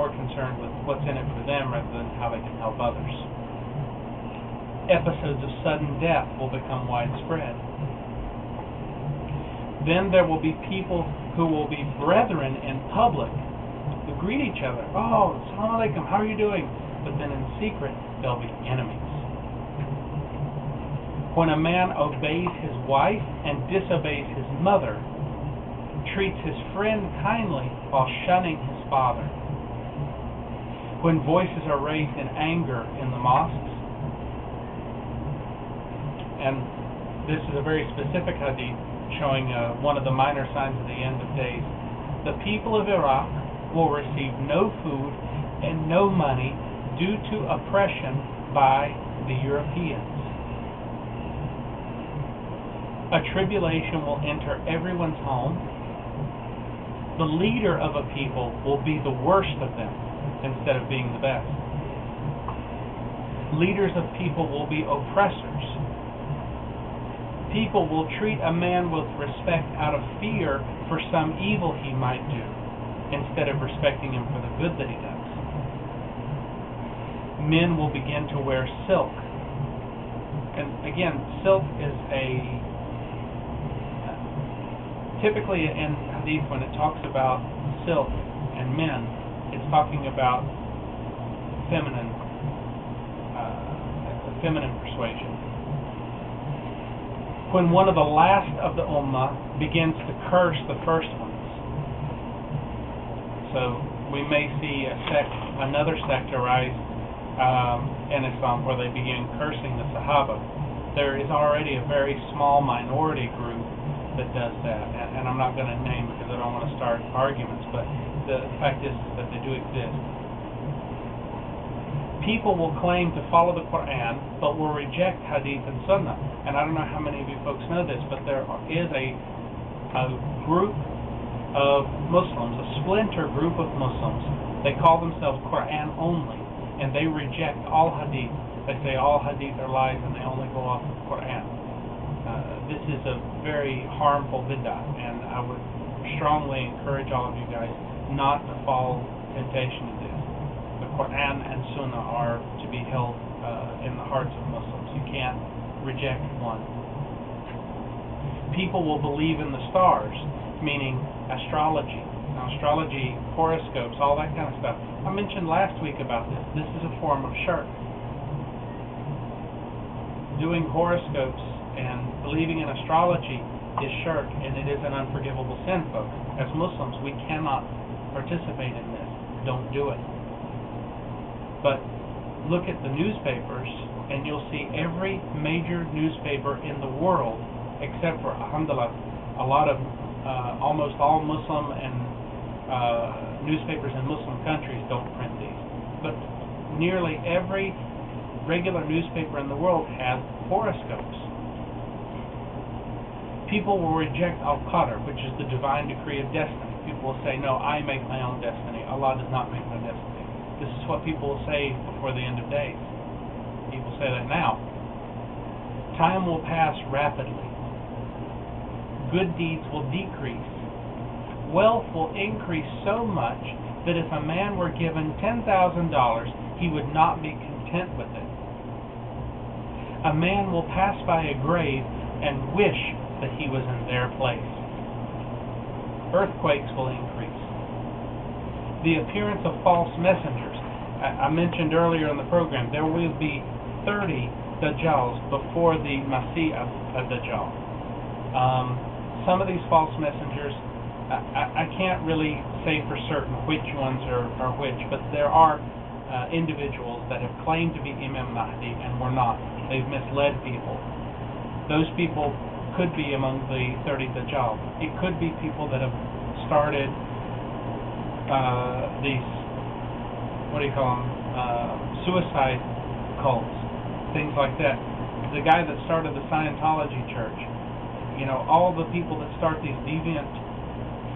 more concerned with what's in it for them rather than how they can help others. Episodes of sudden death will become widespread. Then there will be people who will be brethren in public who greet each other. Oh, Assalamu alaikum, how are you doing? But then in secret, they'll be enemies. When a man obeys his wife and disobeys his mother, treats his friend kindly while shunning his father. When voices are raised in anger in the mosques, and this is a very specific hadith showing one of the minor signs of the end of days, the people of Iraq will receive no food and no money due to oppression by the Europeans. A tribulation will enter everyone's home. The leader of a people will be the worst of them instead of being the best. Leaders of people will be oppressors. People will treat a man with respect out of fear for some evil he might do, instead of respecting him for the good that he does. Men will begin to wear silk. And again, silk is typically in Hadith, when it talks about silk and men, it's talking about feminine persuasion. When one of the last of the Ummah begins to curse the first ones. So we may see another sect arise in Islam where they begin cursing the Sahaba. There is already a very small minority group that does that, and I'm not going to name because I don't want to start arguments, but the fact is that they do exist. People will claim to follow the Qur'an, but will reject Hadith and Sunnah. And I don't know how many of you folks know this, but there is a group of Muslims, a splinter group of Muslims. They call themselves Qur'an only, and they reject all Hadith. They say all Hadith are lies, and they only go off of Qur'an. This is a very harmful bid'ah, and I would strongly encourage all of you guys not to fall temptation to this. The Qur'an and Sunnah are to be held in the hearts of Muslims. You can't reject one. People will believe in the stars, meaning astrology. Now, astrology, horoscopes, all that kind of stuff. I mentioned last week about this. This is a form of shirk. Doing horoscopes and believing in astrology is shirk, and it is an unforgivable sin, folks. As Muslims, we cannot participate in this. Don't do it. But look at the newspapers, and you'll see every major newspaper in the world, except for, alhamdulillah, a lot of, almost all Muslim and newspapers in Muslim countries don't print these. But nearly every regular newspaper in the world has horoscopes. People will reject al-Qadr, which is the divine decree of destiny. People will say, no, I make my own destiny. Allah does not make my destiny. This is what people will say before the end of days. People say that now. Time will pass rapidly. Good deeds will decrease. Wealth will increase so much that if a man were given $10,000, he would not be content with it. A man will pass by a grave and wish that he was in their place. Earthquakes will increase. The appearance of false messengers. I mentioned earlier in the program, there will be 30 Dajjals before the Masih of Dajjal. Some of these false messengers, I can't really say for certain which ones are which, but there are individuals that have claimed to be Imam Mahdi and were not. They've misled people. Those people could be among the 30 Dajjal. It could be people that have started these, what do you call them, suicide cults, things like that. The guy that started the Scientology church, you know, all the people that start these deviant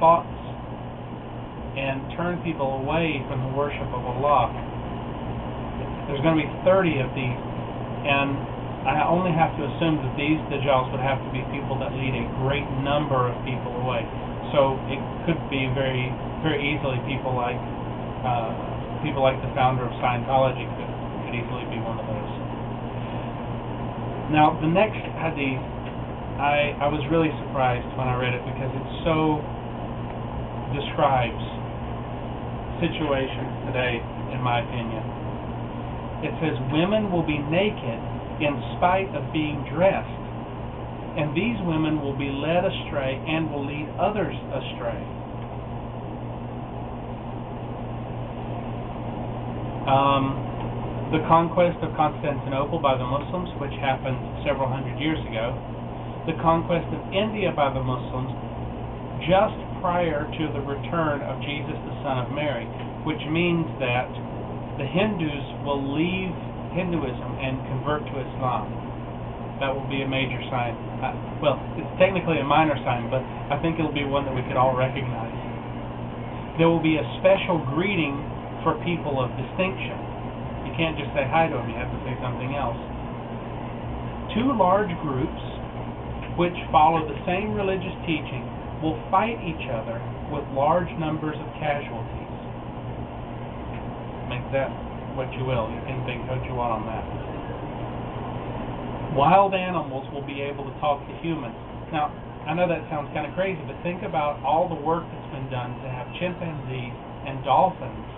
thoughts and turn people away from the worship of Allah. There's going to be 30 of these, and I only have to assume that these Dajjals would have to be people that lead a great number of people away. So it could be very, very easily people like people like the founder of Scientology could easily be one of those. Now, the next hadith, I was really surprised when I read it because it so describes situations today, in my opinion. It says, women will be naked in spite of being dressed, and these women will be led astray and will lead others astray. The conquest of Constantinople by the Muslims, which happened several hundred years ago, the conquest of India by the Muslims just prior to the return of Jesus, the Son of Mary, which means that the Hindus will leave Hinduism and convert to Islam. That will be a major sign. Well, it's technically a minor sign, but I think it'll be one that we could all recognize. There will be a special greeting for people of distinction. You can't just say hi to them, you have to say something else. Two large groups, which follow the same religious teaching, will fight each other with large numbers of casualties. Make that what you will. You can think what you want on that. Wild animals will be able to talk to humans. Now, I know that sounds kind of crazy, but think about all the work that's been done to have chimpanzees and dolphins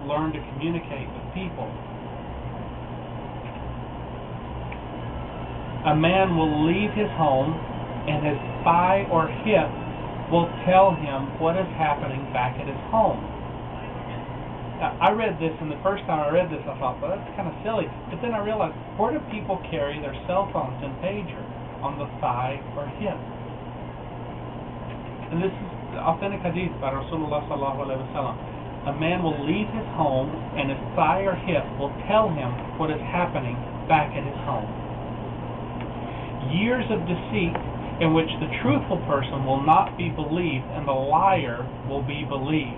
learn to communicate with people. A man will leave his home and his thigh or hip will tell him what is happening back at his home. Now, I read this, and the first time I read this I thought, well, that's kind of silly. But then I realized, where do people carry their cell phones and pager? On the thigh or hip. And this is the authentic hadith by Rasulullah sallallahu alaihi wasallam. A man will leave his home and his thigh or hip will tell him what is happening back at his home. Years of deceit in which the truthful person will not be believed and the liar will be believed.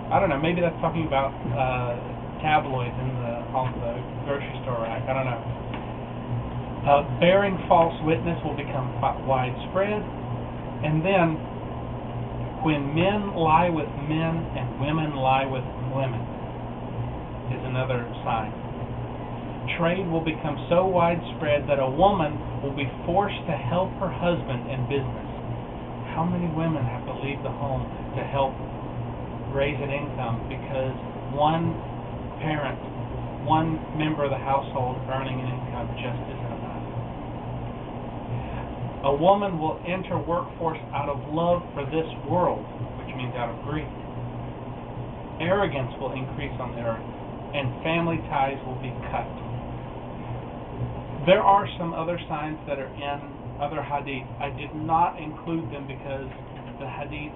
I don't know, maybe that's talking about tabloids on the grocery store rack. I don't know. Bearing false witness will become widespread. And then, when men lie with men and women lie with women, is another sign. Trade will become so widespread that a woman will be forced to help her husband in business. How many women have to leave the home to help raise an income because one parent, one member of the household earning an income just isn't enough? A woman will enter workforce out of love for this world, which means out of greed. Arrogance will increase on the earth, and family ties will be cut. There are some other signs that are in other hadith. I did not include them because the hadith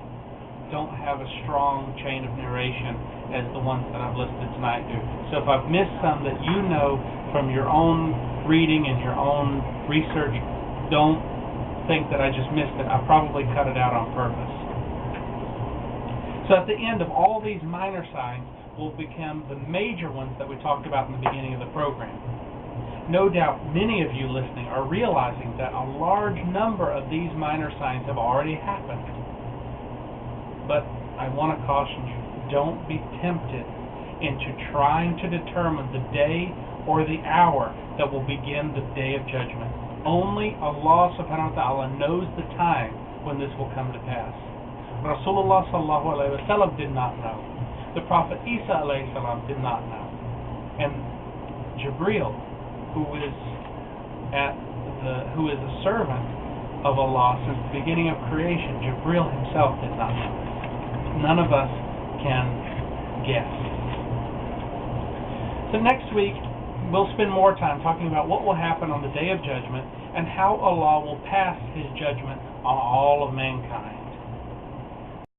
don't have a strong chain of narration as the ones that I've listed tonight do. So if I've missed some that you know from your own reading and your own research, don't think that I just missed it. I probably cut it out on purpose. So at the end of all these minor signs will become the major ones that we talked about in the beginning of the program. No doubt many of you listening are realizing that a large number of these minor signs have already happened. But I want to caution you, don't be tempted into trying to determine the day or the hour that will begin the day of judgment. Only Allah subhanahu wa ta'ala knows the time when this will come to pass. Rasulullah sallallahu alayhi wa sallam did not know. The Prophet Isa alayhi salam did not know. And Jibreel, who is a servant of Allah since the beginning of creation, Jibreel himself did not know. None of us can guess. So next week, we'll spend more time talking about what will happen on the Day of Judgment and how Allah will pass His judgment on all of mankind.